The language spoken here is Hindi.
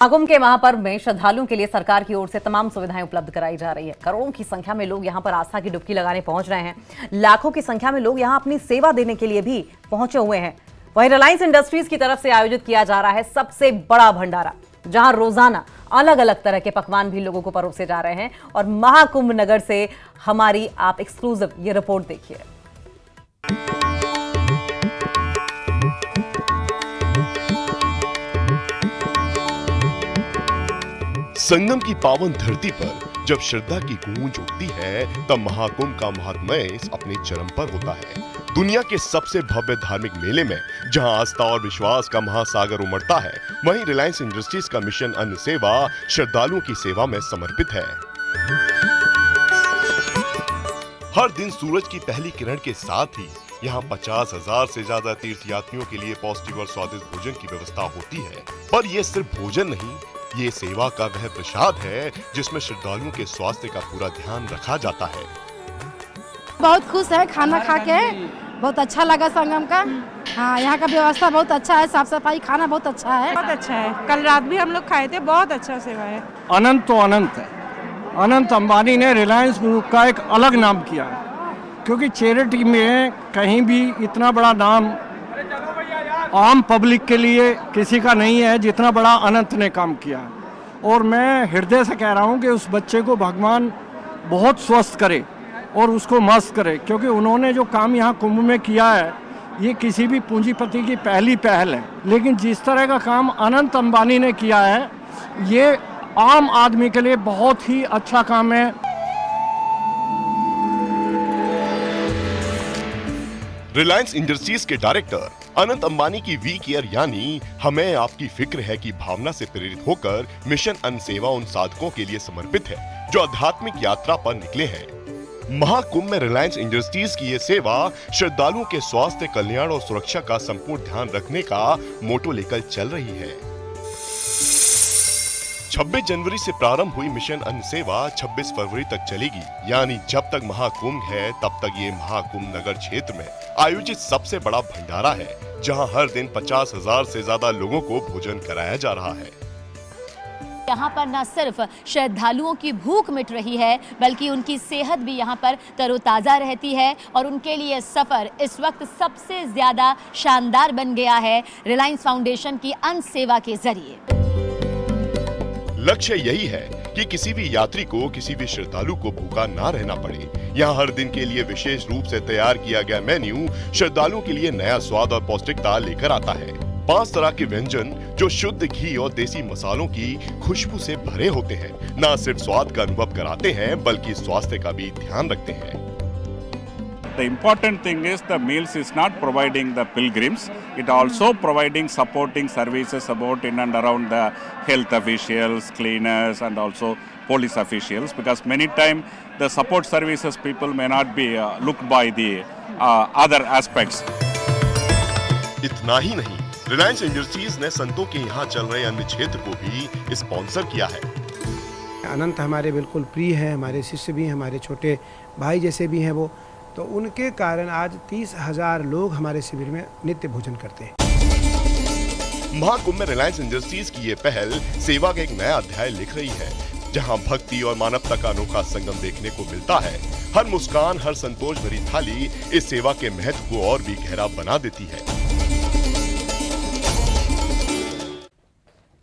महाकुंभ के महापर्व में श्रद्धालुओं के लिए सरकार की ओर से तमाम सुविधाएं उपलब्ध कराई जा रही है। करोड़ों की संख्या में लोग यहां पर आस्था की डुबकी लगाने पहुंच रहे हैं। लाखों की संख्या में लोग यहां अपनी सेवा देने के लिए भी पहुंचे हुए हैं। वहीं रिलायंस इंडस्ट्रीज की तरफ से आयोजित किया जा रहा है सबसे बड़ा भंडारा, जहां रोजाना अलग अलग तरह के पकवान भी लोगों को परोसे जा रहे हैं। और महाकुंभ नगर से हमारी आप एक्सक्लूसिव ये रिपोर्ट देखिए। संगम की पावन धरती पर जब श्रद्धा की गूंज उठती है, तब महाकुंभ का महात्म्य अपने चरम पर होता है। दुनिया के सबसे भव्य धार्मिक मेले में जहां आस्था और विश्वास का महासागर उमड़ता है, वहीं रिलायंस इंडस्ट्रीज का मिशन अन्न सेवा श्रद्धालुओं की सेवा में समर्पित है। हर दिन सूरज की पहली किरण के साथ ही यहाँ 50,000 से ज्यादा तीर्थयात्रियों के लिए पौष्टिक और स्वादिष्ट भोजन की व्यवस्था होती है। पर ये सिर्फ भोजन नहीं, ये सेवा का वह प्रसाद है जिसमें श्रद्धालुओं के स्वास्थ्य का पूरा ध्यान रखा जाता है। बहुत खुश है, खाना खा के बहुत अच्छा लगा संगम का। हाँ, यहाँ का व्यवस्था बहुत अच्छा है, साफ सफाई, खाना बहुत अच्छा है। बहुत अच्छा है। कल रात भी हम लोग खाए थे, बहुत अच्छा सेवा है। अनंत तो अनंत है। अनंत अंबानी ने रिलायंस ग्रुप का एक अलग नाम किया है, क्योंकि चैरिटी में कहीं भी इतना बड़ा नाम आम पब्लिक के लिए किसी का नहीं है जितना बड़ा अनंत ने काम किया है। और मैं हृदय से कह रहा हूँ कि उस बच्चे को भगवान बहुत स्वस्थ करे और उसको मस्त करे, क्योंकि उन्होंने जो काम यहाँ कुंभ में किया है ये किसी भी पूंजीपति की पहली पहल है। लेकिन जिस तरह का काम अनंत अंबानी ने किया है, ये आम आदमी के लिए बहुत ही अच्छा काम है। रिलायंस इंडस्ट्रीज के डायरेक्टर अनंत अंबानी की वी केयर यानी हमें आपकी फिक्र है की भावना से प्रेरित होकर मिशन अन्न सेवा उन साधकों के लिए समर्पित है जो आध्यात्मिक यात्रा पर निकले हैं। महाकुंभ में रिलायंस इंडस्ट्रीज की ये सेवा श्रद्धालुओं के स्वास्थ्य, कल्याण और सुरक्षा का संपूर्ण ध्यान रखने का मोटो लेकर चल रही है। 26 जनवरी से प्रारंभ हुई मिशन अन्न सेवा 26 फरवरी तक चलेगी, यानी जब तक महाकुंभ है तब तक ये महाकुंभ नगर क्षेत्र में आयोजित सबसे बड़ा भंडारा है, जहां हर दिन 50,000 से ज्यादा लोगों को भोजन कराया जा रहा है। यहाँ पर न सिर्फ श्रद्धालुओं की भूख मिट रही है, बल्कि उनकी सेहत भी यहाँ पर तरोताजा रहती है। और उनके लिए सफर इस वक्त सबसे ज्यादा शानदार बन गया है रिलायंस फाउंडेशन की अन्न सेवा के जरिए। लक्ष्य यही है कि किसी भी यात्री को, किसी भी श्रद्धालु को भूखा ना रहना पड़े। यहाँ हर दिन के लिए विशेष रूप से तैयार किया गया मेन्यू श्रद्धालुओं के लिए नया स्वाद और पौष्टिकता लेकर आता है। 5 तरह के व्यंजन जो शुद्ध घी और देसी मसालों की खुशबू से भरे होते हैं, न सिर्फ स्वाद का अनुभव कराते हैं बल्कि स्वास्थ्य का भी ध्यान रखते हैं। The important thing is the meals is not providing the pilgrims, it also providing supporting services about in and around the health officials, cleaners and also police officials, because many time the support services people may not be looked by the other aspects. इतना ही नहीं, रिलायंस इंडस्ट्रीज ने संतों के यहाँ चल रहे अन्य क्षेत्र को भी स्पॉन्सर किया है। अनंत हमारे बिल्कुल प्रिय हैं, हमारे शिष्य भी हैं, हमारे छोटे भाई जैसे भी हैं वो, तो उनके कारण आज 30,000 लोग हमारे शिविर में नित्य भोजन करते हैं। महाकुंभ में रिलायंस इंडस्ट्रीज की ये पहल सेवा का एक नया अध्याय लिख रही है, जहां भक्ति और मानवता का अनोखा संगम देखने को मिलता है। हर मुस्कान, हर संतोष भरी थाली इस सेवा के महत्व को और भी गहरा बना देती है।